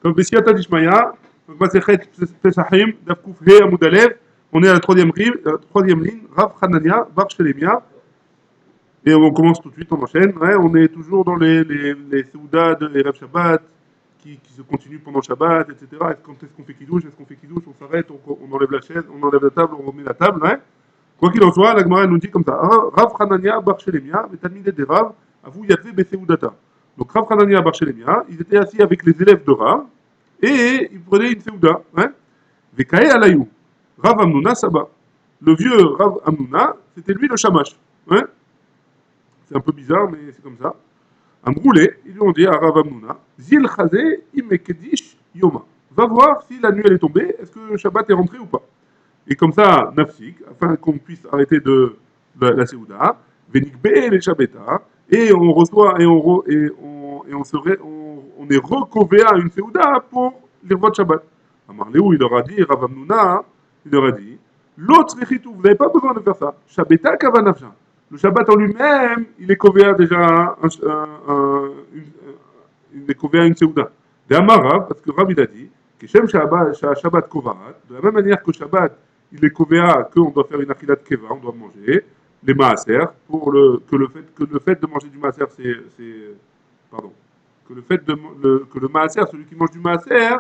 Donc, Bessiata Dishmaya, donc Masechet Pesachim, Davkouf He Amoudalev, on est à la troisième ligne, Rav Hanania, Bar Shelemia, et on commence tout de suite, on enchaîne. Ouais, on est toujours dans les Seouda de Erev Shabbat, qui se continuent pendant Shabbat, etc. Quand est-ce qu'on fait Kiddush? Est-ce qu'on fait Kiddush? On s'arrête, on enlève la chaise, on enlève la table, on remet la table. Ouais. Quoi qu'il en soit, la Gemara nous dit comme ça. Rav Hanania Bar Shelemia, Metalmideh de Rav, Avou Yatve Beseoudata. Donc Rav Hanania Bar Shelemia, ils étaient assis avec les élèves de Rav, et ils prenaient une Seouda. Hein. Vekae Alayou. Rav Amnuna Saba. Le vieux Rav Amnuna, c'était lui le Shamash. Hein. C'est un peu bizarre, mais c'est comme ça. Un brûlé, ils lui ont dit à Rav Amnuna, Zil Chazé Imekedish Yoma. Va voir si la nuit elle est tombée, est-ce que le Shabbat est rentré ou pas. Et comme ça, Nafsik, afin qu'on puisse arrêter de la Seouda, Venikbe les Shabbata, et on reçoit, on est recové à une Seouda pour les voix de Shabbat. Amar Léou, il leur a dit, Rav Amnuna, il leur a dit, l'autre Rechitou, vous n'avez pas besoin de faire ça. Shabbata Kavanafsha. Le Shabbat en lui-même, il est couvert déjà il est couvert une Seouda. De Amara, parce que Rav il a dit, que Shem Shabbat Kovarat, de la même manière que Shabbat, il est couvert qu'on doit faire une achilat keva, on doit manger les maaser, que le fait de manger du maaser, pardon, que le maaser, celui qui mange du maaser,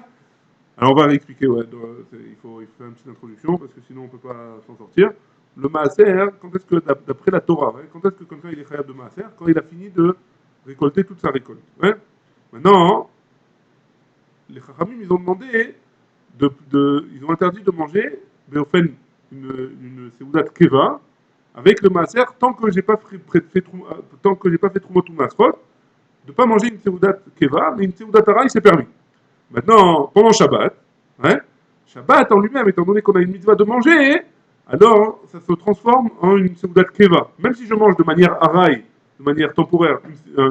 alors on va expliquer, ouais, il faut faire une petite introduction parce que sinon on ne peut pas s'en sortir. Le maaser, quand est-ce que, d'après la Torah, ouais, quand est-ce que quelqu'un il est khayab de maaser? Quand il a fini de récolter toute sa récolte. Ouais. Maintenant, les chachamim, ils ont demandé, ils ont interdit de manger, mais on fait une seoudat keva avec le maaser tant que j'ai pas fait trumot ou masrot, de pas manger une seoudat keva, mais une seoudat tara, il s'est permis. Maintenant, pendant Shabbat, hein, Shabbat en lui-même, étant donné qu'on a une mitzvah de manger, alors ça se transforme en une seudat keva. Même si je mange de manière araï, de manière temporaire,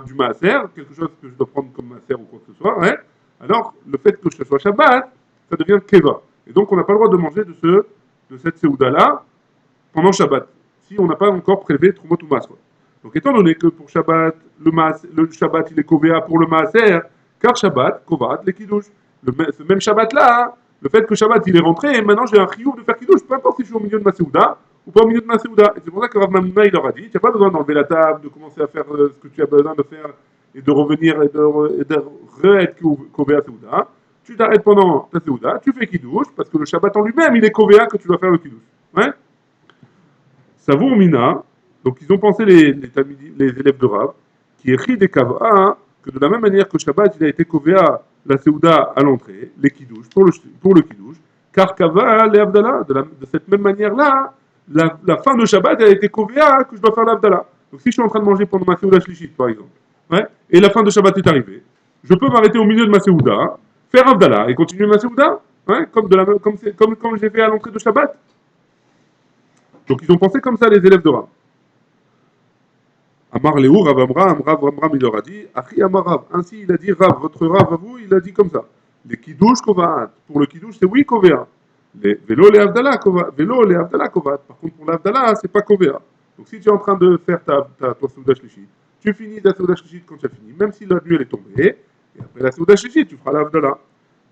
du maaser, quelque chose que je dois prendre comme maaser ou quoi que ce soit, hein, alors le fait que ce soit Shabbat, ça devient keva. Et donc on n'a pas le droit de manger de cette seuda-là pendant Shabbat, si on n'a pas encore prélevé Trumot ou Masrot. Donc étant donné que pour Shabbat, le Shabbat il est kovéa pour le maaser, car Shabbat, kovat, les kiddush. Ce même Shabbat-là, le fait que Shabbat il est rentré, et maintenant j'ai un chiyuv de faire kiddush, peu importe si je suis au milieu de ma Seouda ou pas au milieu de ma Seouda. Et c'est pour ça que Rav Mamuna il leur a dit, tu n'as pas besoin d'enlever la table, de commencer à faire ce que tu as besoin de faire, et de revenir et de re-être kovéa Seouda. Tu t'arrêtes pendant ta Seouda, tu fais kiddush, parce que le Shabbat en lui-même il est kovéa que tu dois faire le kiddush. Ouais. Savour Mina, donc ils ont pensé les élèves de Rav, qui écrit des kava, que de la même manière que Shabbat, il a été kovéa la Seouda à l'entrée, les kiddush, pour le kiddush, car kava les Abdallah, de cette même manière-là, la fin de Shabbat, elle a été kovéa que je dois faire l'Abdallah. Donc si je suis en train de manger pendant ma Seouda Shlishit, par exemple, ouais, et la fin de Shabbat est arrivée, je peux m'arrêter au milieu de ma Seouda, faire Abdallah et continuer ma Seouda, ouais, comme j'ai fait à l'entrée de Shabbat. Donc ils ont pensé comme ça les élèves de Rav. Amar Léou, Rav Amram, il leur a dit, Achi Amar Rav. Ainsi il a dit Rav, votre Rav à vous, il a dit comme ça. Les kiddush kovaat. Pour le kiddush, c'est oui kovea. Vélo les Avdallah kovaat. Par contre, pour l'Avdallah, c'est pas kovea. Donc si tu es en train de faire ta Souda Shlishit, tu finis ta Souda Shlishit quand tu as fini, même si la nuit elle est tombée, et après la Souda Shlishit, tu feras l'Avdallah.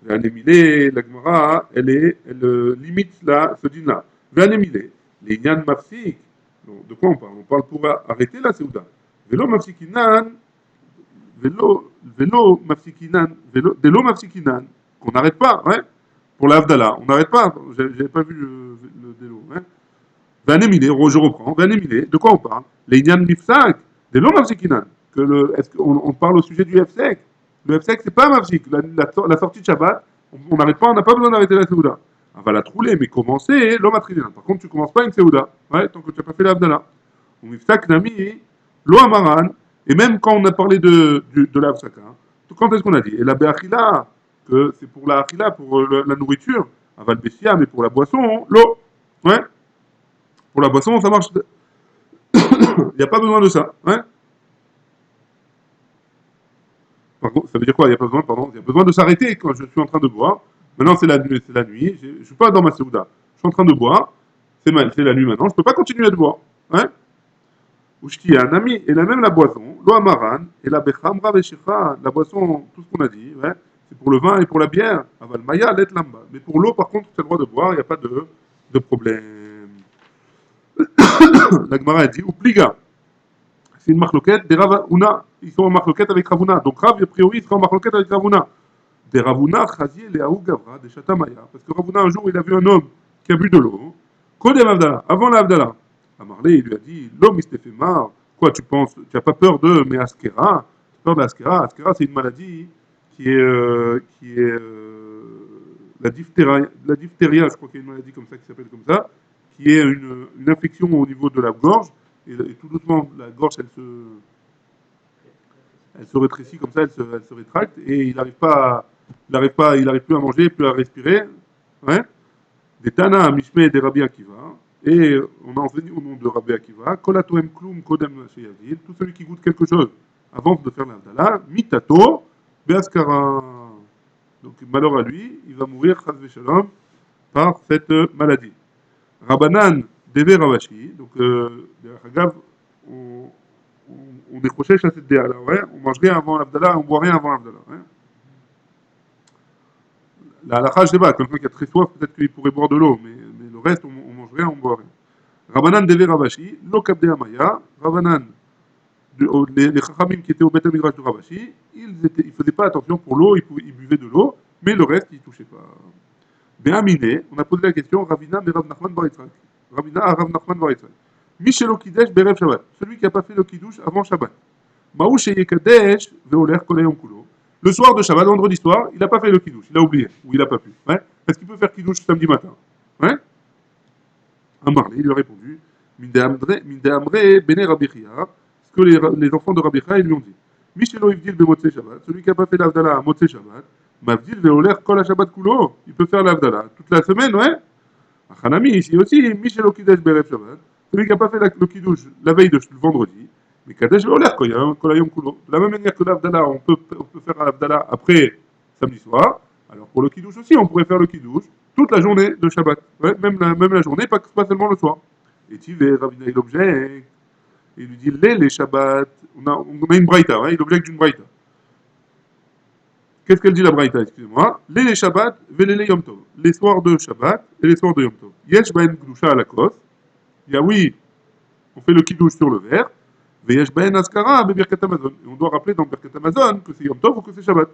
L'anémilé, la Gemara, elle limite là, ce din-là. L'anémilé, les Nyan Mafsik. De quoi on parle? On parle pour arrêter la Seouda. Vélo Mafsikinan, Vélo Mafsikinan, qu'on n'arrête pas, ouais. Pour l'Avdallah, on n'arrête pas. J'avais pas vu le délo. Hein. Vanemile, je reprends. Vanemile, de quoi on parle? Les Nyan Mifsak, Vélo Mafsikinan. Est-ce qu'on parle au sujet du F-Sec? Le F-Sec, c'est pas Mafsik. La sortie de Shabbat, on n'arrête pas, on n'a pas besoin d'arrêter la Seouda. On va la trouler, mais commencer l'homme attribué. Par contre, tu commences pas une Seouda, ouais, tant que tu n'as pas fait l'Abdallah. Ou Miftak Nami, Lo Amaran, et même quand on a parlé de l'Avsaka, quand est-ce qu'on a dit? Et la Be'achila, que c'est pour la Achila, pour la nourriture, Aval Bessia, mais pour la boisson, l'eau. Ouais. Pour la boisson, ça marche. Il n'y a pas besoin de ça. Ouais. Par contre, ça veut dire quoi? Il n'y a pas besoin, pardon. Il y a besoin de s'arrêter quand je suis en train de boire. Maintenant, c'est la nuit. Je ne suis pas dans ma Seouda. Je suis en train de boire. C'est la nuit maintenant. Je ne peux pas continuer à boire. Hein? Ushti un ami. Et là même la boisson. Lo amaran. Et la becham raveshicha. La boisson, tout ce qu'on a dit. Ouais? c'est pour le vin et pour la bière. Aval maya, let lamba. Mais pour l'eau, par contre, tu as le droit de boire, il n'y a pas de problème. La Gemara a dit, ou pliga. C'est une marloquette des Ravuna. Ils sont en marloquette avec Ravuna. Donc Rav, a priori, il sera en marloquette avec Ravuna. Des Ravuna, Chazier, les Aou Gavra, des Chatamaya. Parce que Ravuna, un jour, il a vu un homme qui a bu de l'eau. Kodem Avdala, avant l'Avdala. Amarlé, il lui a dit, l'homme, il s'était fait marre. Quoi, tu penses, tu n'as pas peur de mais Askera? Tu as peur de l'Askera? Askera, c'est une maladie qui est la diphtéria, je crois qu'il y a une maladie comme ça qui s'appelle comme ça, qui est une infection au niveau de la gorge. Et tout doucement, la gorge, elle se rétrécit comme ça, elle se rétracte et il arrive plus à manger, plus à respirer. Ouais. Des Tana, Mishme et des Rabbi Akiva. Et on a enseigné au nom de Rabbi Akiva, Kolatoem Klum Kodem Sheyavil, tout celui qui goûte quelque chose avant de faire l'Avdala, Mitato, Beaskara. Donc malheur à lui, il va mourir, Chaz Shalom, par cette maladie. Rabbanan, Deve Ravashi, donc, Hagav, on, on décrochait à cette déa-là, ouais. On mange rien avant l'Avdala, on boit rien avant l'Avdala. Ouais. La halakha, je sais pas, quelqu'un qui a très soif, peut-être qu'il pourrait boire de l'eau, mais le reste, on mange rien, on boit rien. Rabbanan Deve Ravashi, lo kabde amaya, Rabbanan, les chachamim qui étaient au Beth Midrash de Ravashi, ils faisaient pas attention pour l'eau, ils buvaient de l'eau, mais le reste, ils touchaient pas. Béaminé, on a posé la question, Ravina mais Rav Nachman Bar Yitzhak. Ravina à Rav Nachman Bar Yitzhak. Michel Okidesh Berev Shabbat, celui qui n'a pas fait le Kiddush avant Shabbat. Maouche Yekadesh Veoler Kolayom Kulo. Le soir de Shabbat, vendredi soir, il n'a pas fait le Kiddush, il a oublié, ou il n'a pas pu. Ouais. Est-ce qu'il peut faire Kiddush samedi matin? Ouais. Amarle, il lui a répondu, Minde Amre Bene Rabichia, ce que les enfants de Rabichia, ils lui ont dit. Michel Oivdil Bemotse Shabbat, celui qui n'a pas fait l'Avdala à Motse Shabbat, Mavdil Veoler Kol Shabbat Kulo, il peut faire l'Avdala toute la semaine, ouais. Hanami, ici aussi, Michel Okidesh Berev Shabbat, celui qui n'a pas fait le Kiddush la veille de vendredi, mais Kadesh Veoler Kolayom Kulo. De la même manière que l'Avdala, on peut faire l'Avdala après samedi soir, alors pour le Kiddush aussi, on pourrait faire le Kiddush toute la journée de Shabbat, ouais, même la journée, pas seulement le soir. Et tu veux, Ravina, il objecte, il lui dit, les Shabbat, on a une braïta, hein, il objecte d'une braïta. Qu'est-ce qu'elle dit la braïta, excusez-moi? Les Shabbat, velele Yom Tov. Les soirs de Shabbat et les soirs de Yom Tov. Yesh baen gdusha à la kos. Il y a oui, on fait le kiddush sur le verre. Veyesh baen askara be birkat Amazon. Et on doit rappeler dans birkat Amazon que c'est Yom Tov ou que c'est Shabbat.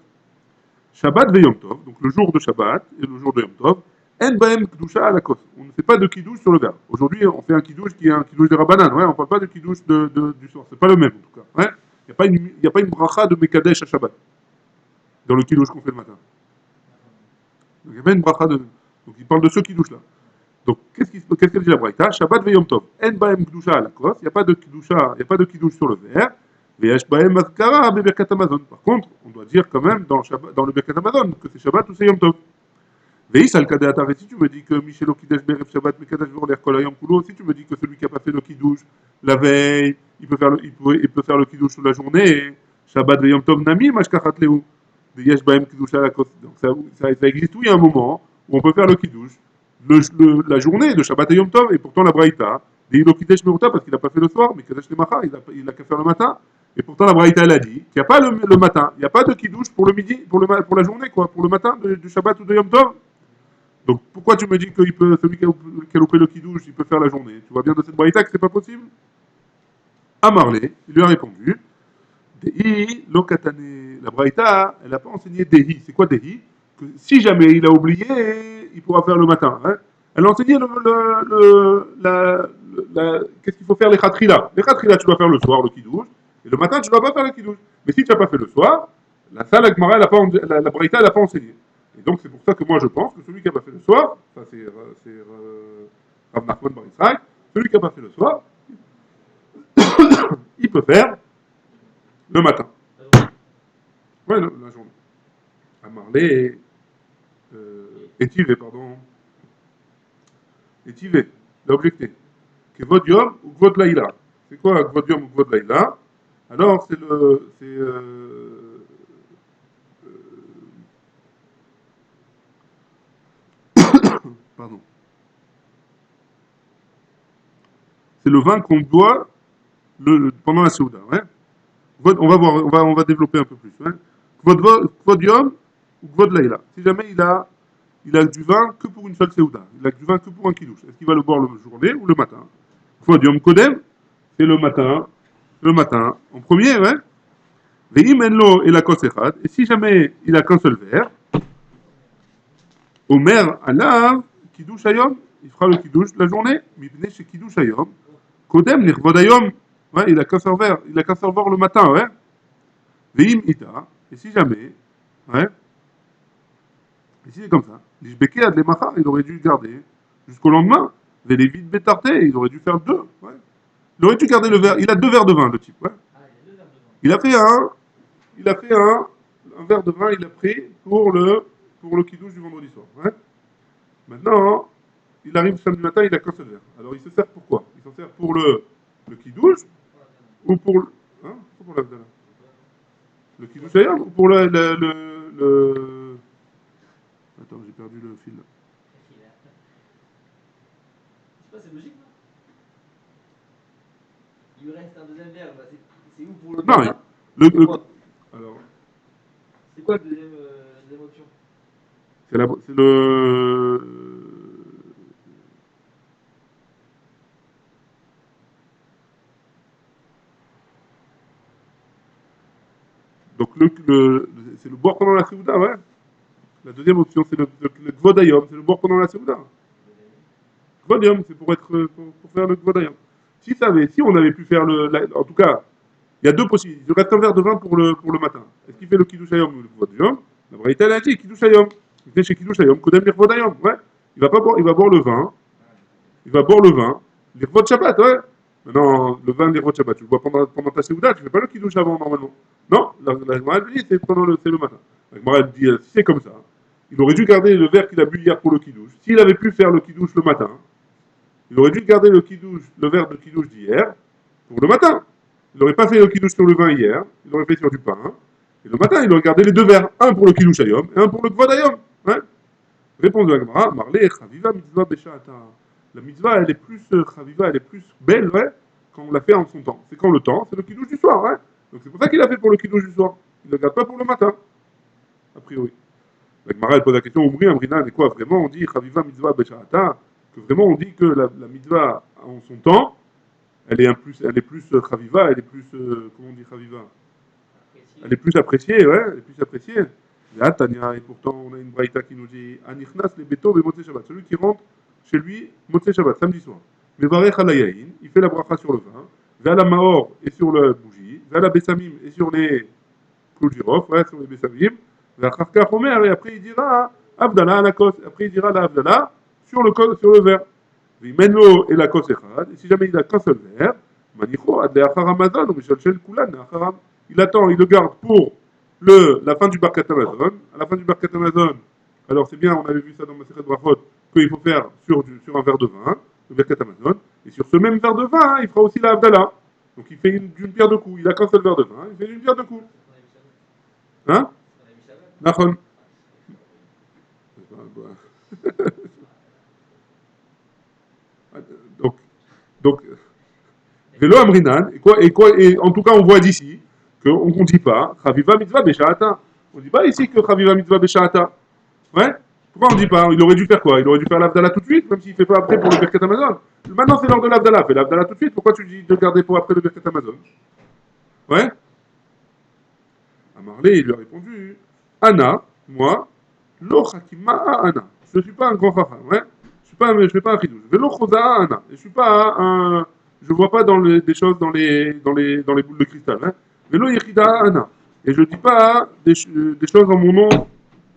Shabbat ve Yom Tov, donc le jour de Shabbat et le jour de Yom Tov. En baen gdusha à la kos. On ne fait pas de kiddush sur le verre. Aujourd'hui, on fait un kiddush qui est un kiddush de Rabbanan. Ouais, on ne parle pas de kiddush du soir. C'est pas le même en tout cas. Ouais. Il n'y a pas une bracha de Mekadesh à Shabbat dans le kiddush qu'on fait le matin. Donc il y avait une bracha de. Donc il parle de ceux qui douchent là. Donc qu'est-ce qu'elle dit la braïta? Shabbat ve Yom Tov. En baem gdusha à la kos. Il n'y a pas de kidusha, il n'y a pas de kiddush sur le verre. Veyesh baem azkara be birkat Amazon. Par contre, on doit dire quand même dans le birkat Amazon que c'est Shabbat ou c'est Yom Tov. Veis al kadeh atar. Si tu me dis que Michel Okidesh berev Shabbat mekadesh veoler kol hayom kulo, si tu me dis que celui qui n'a pas fait le kiddush la veille, il peut faire le kiddush toute la journée. Shabbat ve Yom Tov nami mashkachat lehu. Yesh baem kiddush à la kos. Donc ça existe, oui, un moment où on peut faire le kiddush la journée de Shabbat et Yom Tov, et pourtant la Braïta, des Ilokidesh Meruta, parce qu'il n'a pas fait le soir, mais Kadesh le Macha, il n'a qu'à faire le matin. Et pourtant la Braïta, elle a dit qu'il n'y a pas le matin, il n'y a pas de kiddush pour le midi, pour la journée, quoi, pour le matin du Shabbat ou de Yom Tov. Donc pourquoi tu me dis que celui qui a loupé le kiddush, il peut faire la journée? Tu vois bien de cette Braïta que c'est pas possible? Amarlé, il lui a répondu, Dehi, Lokatane, la Braïta, elle n'a pas enseigné Dehi. C'est quoi Dehi? Que si jamais il a oublié, il pourra faire le matin. Hein. Elle a enseigné qu'est-ce qu'il faut faire les khatrila. Les khatrila, tu dois faire le soir, le kidouche, et le matin, tu ne dois pas faire le kidouche. Mais si tu n'as pas fait le soir, la Gemara, la Braïta, elle n'a pas enseigné. Et donc, c'est pour ça que moi, je pense que celui qui n'a pas fait le soir, ça c'est Rav Nachman Bar Yitzhak, celui qui n'a pas fait le soir, il peut faire le matin. Ouais, la journée. Amarlé, étivé, pardon. Étivé, l'objecté. Kvod Yom ou Kvod Laïla. C'est quoi Kvod Yom ou Kvod Laïla? Alors, pardon. C'est le vin qu'on boit pendant la Souda. Ouais. On va voir, on va développer un peu plus. Ouais. Kvod Yom ou Gvod Laila. Si jamais il a du vin que pour une seule Seouda, il a du vin que pour un kidouche, est-ce qu'il va le boire le journée ou le matin? Fois du Yom Kodem, c'est le matin, en premier, ouais. Ve'im enlo et la kosechad, et si jamais il a qu'un seul verre, Omer alav kidouche ayom, il fera le kidouche la journée, mipnei chez kidouche ayom, kodem nirvod ayom, ouais, il a qu'un seul verre, le matin, ouais. Ve'im ita, et si jamais, ouais, et si c'est comme ça, l'ishbeke ad lemacha, il aurait dû garder jusqu'au lendemain, ve'levit betarté, il aurait dû faire deux, ouais. Il aurait dû garder le verre, il a deux verres de vin, le type, ouais. Il a fait un verre de vin, il a pris pour le kidouche du vendredi soir, ouais. Maintenant, il arrive samedi matin, il a qu'un seul verre. Alors il se sert pour quoi? Il s'en sert pour le kidouche ou pour le. Hein? Pour l'Avdala. Le kidouche ailleurs ou pour le. Attends, j'ai perdu le fil. Je sais pas, c'est logique, non? Il lui reste un deuxième verre, bah, c'est où pour le Non, matin? alors, C'est quoi la deuxième option? c'est le. Donc c'est le boire pendant la Séouda, ouais. La deuxième option, c'est le Gvodayom, c'est le boire pendant la Séouda. Gvodayom, c'est pour faire le Gvodayom. Si on avait pu faire en tout cas, il y a deux possibilités. Il reste un verre de vin pour le matin. Est-ce qu'il fait le Kiddush Hayom ou le Gvodayom? La Braïta, elle a dit Kiddush Hayom. Il fait chez Kiddush Hayom, Kodem Lirvodayom, ouais. Il va boire le vin. Il va boire le vin. L'Irvod Shabbat, ouais. Maintenant, le vin, l'Irvod Shabbat, tu le bois pendant ta Séouda, tu ne fais pas le Kiddush avant, normalement. Non, la Gemara, elle dit, c'est le matin. La Gemara, elle dit, si c'est comme ça, il aurait dû garder le verre qu'il a bu hier pour le Kiddush. S'il avait pu faire le Kiddush le matin, il aurait dû garder le verre de Kiddush d'hier pour le matin. Il n'aurait pas fait le Kiddush sur le vin hier, il aurait fait sur du pain. Et le matin, il aurait gardé les deux verres, un pour le Kiddush Ayom et un pour le Kvod Ayom. Ouais. Réponse de la Gemara, Marley, Chaviva, Mitzvah, Besha'ata. La mitzvah, elle est plus chaviva, elle est plus belle, ouais, quand on l'a fait en son temps. C'est quand le temps, c'est le kidouche du soir, ouais. Donc c'est pour ça qu'il a fait pour le kidouche du soir. Il ne le garde pas pour le matin, a priori. La Gemara, elle pose la question, Oumri, Amrina, et quoi, vraiment, on dit chaviva, mitzvah, besha'ata, que vraiment, on dit que la mitzvah, en son temps, elle est plus chaviva, elle est plus, comment on dit chaviva? Elle est plus appréciée, ouais, elle est plus appréciée. Là, Tania, et pourtant, on a une braïta qui nous dit Anichnas les beto et Motzei Shabbat. Celui qui rentre chez lui, Motzei Shabbat, samedi soir. Mevarech alayaïn, il fait la bracha sur le vin, vers la maor et sur la bougie, vers la bessamim et sur les clous de girofle, ouais, sur les bessamim, vers Kharka Homer, et après il dira Abdallah à la kos, après il dira la Abdallah sur le verre. Vimeno et la kos echad, et si jamais il a qu'un seul verre, Manicho, ad leachar Amazon, ou Michalchel Kulan, leachar il attend, il le garde pour la fin du Barkat Amazon. À la fin du Barkat Amazon, alors c'est bien, on avait vu ça dans Maseret Brachot, qu'il faut faire sur un verre de vin, le Barkat Amazon, et sur ce même verre de vin, il fera aussi la Abdallah. Donc il fait d'une pierre deux coups. Il a qu'un seul verre de vin, il fait d'une pierre deux coups. Hein? Nachon. Donc, donc, Vélo Amrinan, et en tout cas, on voit d'ici qu'on ne dit pas Chaviva Mitzvah Besha'ata. On ne dit pas ici que Chaviva Mitzvah Besha'ata. Ouais? Pourquoi on ne dit pas? Il aurait dû faire quoi? Il aurait dû faire l'Avdallah tout de suite, même s'il ne fait pas après pour le Birkat Amazon. Maintenant, c'est l'heure de l'Avdallah. Fais l'Avdallah tout de suite. Pourquoi tu dis de garder pour après le Birkat Amazon? Ouais? Amarlé, il lui a répondu Anna, moi, lo Chakima Anna. Je ne suis pas un grand chacham. Ouais? Je ne fais pas un chidouche. Velo Chosa Anna. Je ne suis pas un. Je ne vois pas des choses dans les boules de cristal. Hein? Velo Yechida Anna. Et je ne dis pas des choses en mon nom,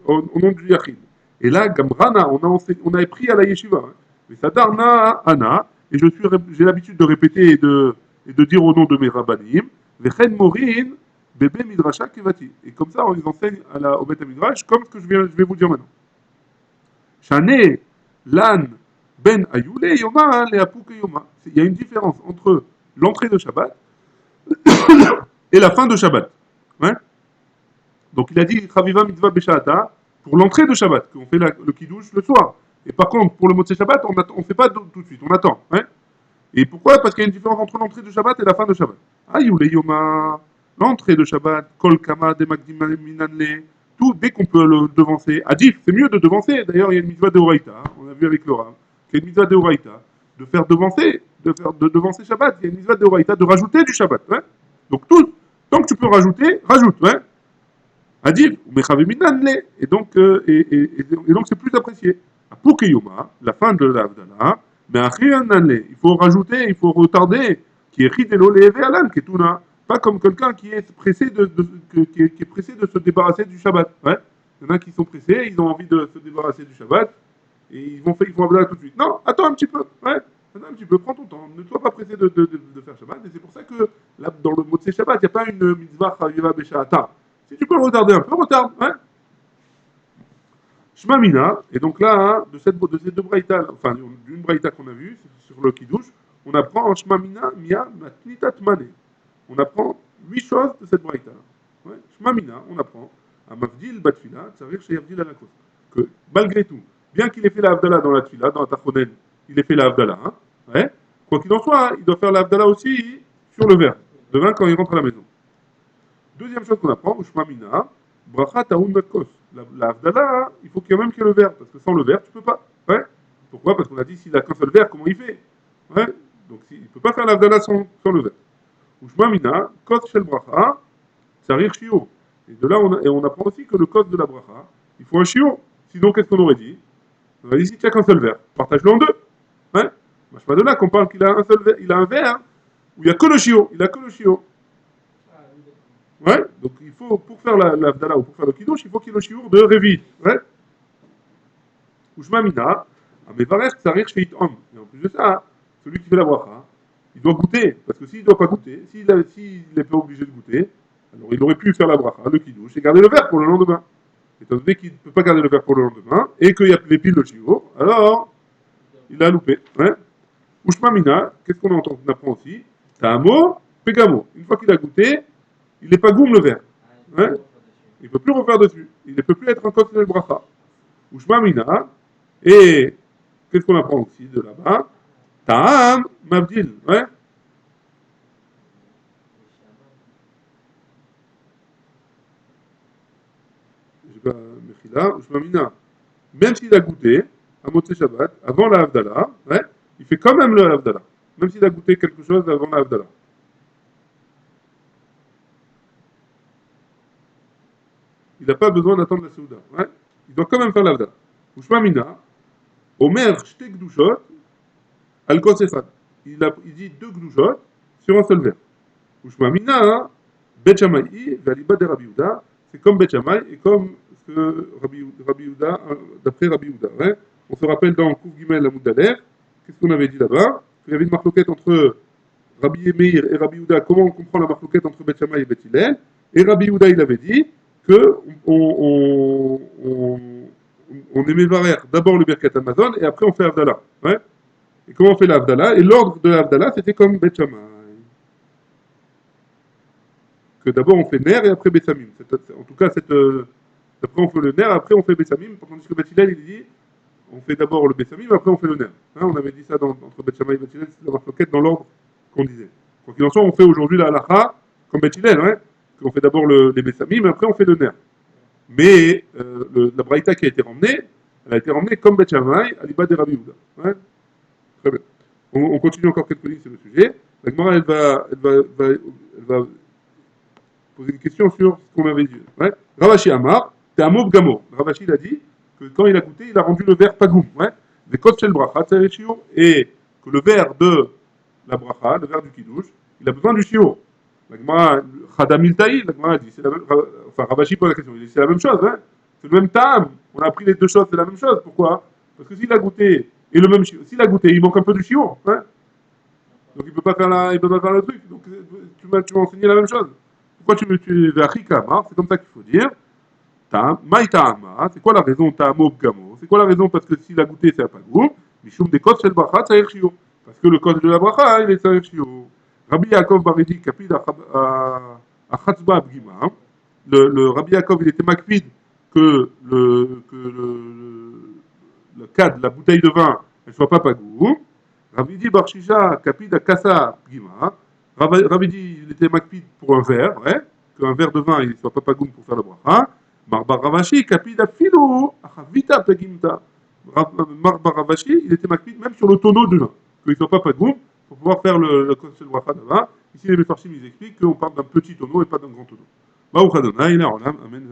au nom du Yachid. Et là, Gamrana, on a appris à la yeshiva. Hein. Mais Sadarna Anna, et j'ai l'habitude de répéter et de dire au nom de mes rabbanim, Vechen Morin, Bébé Midrasha Kevati. Et comme ça, on les enseigne au Beth Midrash, comme ce que je vais vous dire maintenant. Shane, Lan, Ben Ayoule, Yoma, Leapuk Yoma. Il y a une différence entre l'entrée de Shabbat et la fin de Shabbat. Ouais. Donc il a dit Chaviva Mitzvah Besha'ata pour l'entrée de Shabbat, qu'on fait le Kiddush le soir. Et par contre, pour le Motzei Shabbat, on ne fait pas tout de suite, on attend. Ouais. Et pourquoi? Parce qu'il y a une différence entre l'entrée de Shabbat et la fin de Shabbat. Ayoule Yoma, l'entrée de Shabbat, Kol Kama de Magdim Minanle, tout, dès qu'on peut le devancer, Adif, c'est mieux de devancer. D'ailleurs, il y a une mitzvah de Horaïta, on a vu avec le Rav, qu'il y a une mitzvah de Horaïta, de faire devancer, de devancer Shabbat. Il y a une mitzvah de Horaïta, de rajouter du Shabbat. Ouais. Donc, tout, tant que tu peux rajouter, rajoute. Ouais. Adif, et donc, et donc c'est plus apprécié. Pour Kiyoma, la fin de l'Avdallah, mais il faut rajouter, il faut retarder, qui est Ridelo Leve Alan, qui est tout là. Pas comme quelqu'un qui est pressé qui est pressé de se débarrasser du Shabbat. Ouais. Il y en a qui sont pressés, ils ont envie de se débarrasser du Shabbat, et ils font Avdallah tout de suite. Non, attends un petit peu. Ouais. Attends un petit peu, prends ton temps. Ne sois pas pressé de faire Shabbat. Et c'est pour ça que là, dans le mot de Shabbat, il n'y a pas une mitzvah Chaviva Besha'ata. Si tu peux le retarder un peu, retarde. Ouais. Shmamina, et donc là, hein, de ces deux braïtas, enfin d'une braïta qu'on a vue sur le Kiddush, on apprend en Shmamina, Mia, Matnitat Mane. On apprend 8 choses de cette braïta. Ouais. Shmamina, on apprend à Mavdil Batfila, Tsarir Sheyavdil Alakos. Que malgré tout, bien qu'il ait fait la Havdalah dans la Tfila, dans la Tachonen, il ait fait la Havdalah, hein, ouais, quoi qu'il en soit, hein, il doit faire la Havdalah aussi sur le verre, de vin quand il rentre à la maison. Deuxième chose qu'on apprend, Ushmamina, Bracha Taoun Matkos. La Havdalah, il faut qu'il y ait même qu'il y ait le verre, parce que sans le verre, tu peux pas. Ouais. Pourquoi? Parce qu'on a dit s'il a qu'un seul verre, comment il fait? Ouais. Donc il ne peut pas faire la Havdalah sans le verre. Ushmamina, Kos Shel Bracha, Tsarir Shio. Et de là, on apprend aussi que le Kos de la Bracha, il faut un Shio. Sinon, qu'est-ce qu'on aurait dit? On aurait dit si tu n'as qu'un seul verre, partage-le en deux. Ouais. C'est pas de là qu'on parle qu'il a un seul verre, il a un verre où il n'y a que le Shio. Il a que le Shio. Ouais, donc il faut, pour faire la Havdalah ou pour faire le Kiddush, il faut qu'il y ait le shiur de Révi. Ouais. Ushmamina, Amevarech Tsarir Sheit Om. Et en plus de ça, celui qui fait la bracha, il doit goûter. Parce que s'il ne doit pas goûter, s'il n'est pas obligé de goûter, alors il aurait pu faire la bracha, le Kiddush, et garder le verre pour le lendemain. Étant donné qu'il ne peut pas garder le verre pour le lendemain, et qu'il y a les piles de shiur, alors il a loupé. Ouais. Ushmamina, qu'est-ce qu'on apprend aussi? Ta'amo, Pegamo. Une fois qu'il a goûté, il n'est pas goum le verre. Hein? Il ne peut plus refaire dessus. Il ne peut plus être en côte de bracha. Ushmamina. Et qu'est-ce qu'on apprend aussi de là-bas? Ta'am, Mavdil. Ouais? J'ai pas Mechila. Ushmamina. Même s'il a goûté à Motzei Shabbat, avant la Havdalah, ouais, il fait quand même le Havdalah. Même s'il a goûté quelque chose avant la Havdalah. Il n'a pas besoin d'attendre la Souda. Ouais? Il doit quand même faire l'Havdalah. Ushmamina. Omer, Shte Gdushot, Al-Kos Echad. Il dit deux Gdushot sur un seul verre. Ushmamina, Bet Shammai, Valiba de Rabbi Yehuda, c'est comme Bet Shammai et comme ce que Rabbi Yehuda, d'après Rabbi Yehuda. Hein. On se rappelle dans Kouf Gimel la Moudalef, qu'est-ce qu'on avait dit là-bas? Il y avait une marloquette entre Rabbi Meir et Rabbi Yehuda. Comment on comprend la marloquette entre Bet Shammai et Bet Hillel? Et Rabbi Yehuda, il avait dit que on aimait varer d'abord le Birkat Amazon et après on fait Avdallah. Ouais. Et comment on fait l'Avdallah? Et l'ordre de l'Avdallah, c'était comme Bet Shammai. Que d'abord on fait Ner et après Betsamim. En tout cas, après on fait le Ner, après on fait Betsamim, tandis que Bet Hillel, il dit on fait d'abord le Betsamim, après on fait le Ner. Hein, on avait dit ça entre Bet Shammai et Bet Hillel, c'est la marloquette dans l'ordre qu'on disait. Quoi qu'il en soit, on fait aujourd'hui la halacha comme Bet Hillel, ouais, qu'on fait d'abord les Betsamim, après on fait le Ner. Mais la braïta qui a été ramenée, elle a été ramenée comme Bet Shammai à l'Ibad de Rabbi Yehuda. Ouais. Très bien. On continue encore quelques lignes sur le sujet. La Gemara, elle va poser une question sur ce qu'on avait dit. Ouais. Ravashi Amar, t'es un mot gamo. Ravashi il a dit que quand il a goûté, il a rendu le verre pagoum. Ouais. Les kotes shel bracha, et que le verre de la bracha, le verre du kiddush, il a besoin du shiur. La Gemara, Khadamil Taï, la Gemara dit, c'est la même, enfin Ravashi pose la question, il dit c'est la même chose. Hein. C'est le même tam. On a appris les deux choses, c'est la même chose. Pourquoi? Parce que s'il a goûté, et le même s'il a goûté, il manque un peu du shiur. Hein. Donc il ne peut pas faire le truc. Donc tu m'as enseigné la même chose. Pourquoi tu veux Achikama? C'est comme ça qu'il faut dire. Maïtama, c'est quoi la raison? Ta'amo Gamo. C'est quoi la raison? Parce que s'il a goûté, c'est un pagoum. Mishum des kodes, c'est le bracha, ça shiur. Parce que le code de la bracha, il est ça shiur. Rabbi Yaakov Baridi, Kapid à Chatzba Abgima. Le Rabbi Yaakov, il était makpid que le cadre, la bouteille de vin, elle ne soit pas pagoum. Rabbi Barshisha, Kapid à Kassa Abgima. Rabbi dit, il était makpid pour un verre, ouais, qu'un verre de vin, il ne soit pas pagoum pour faire le bracha. Marbar Ravashi, Kapida Filo, Achavita Pegimta. Marbar Ravashi, il était makpid même sur le tonneau de vin, qu'il ne soit pas Pagoum, pour pouvoir faire le Konsel Wafa là-bas. Ici, les Mefarshim, ils expliquent qu'on parle d'un petit tonneau et pas d'un grand tonneau. Baruch Adonai, Amen, Amen.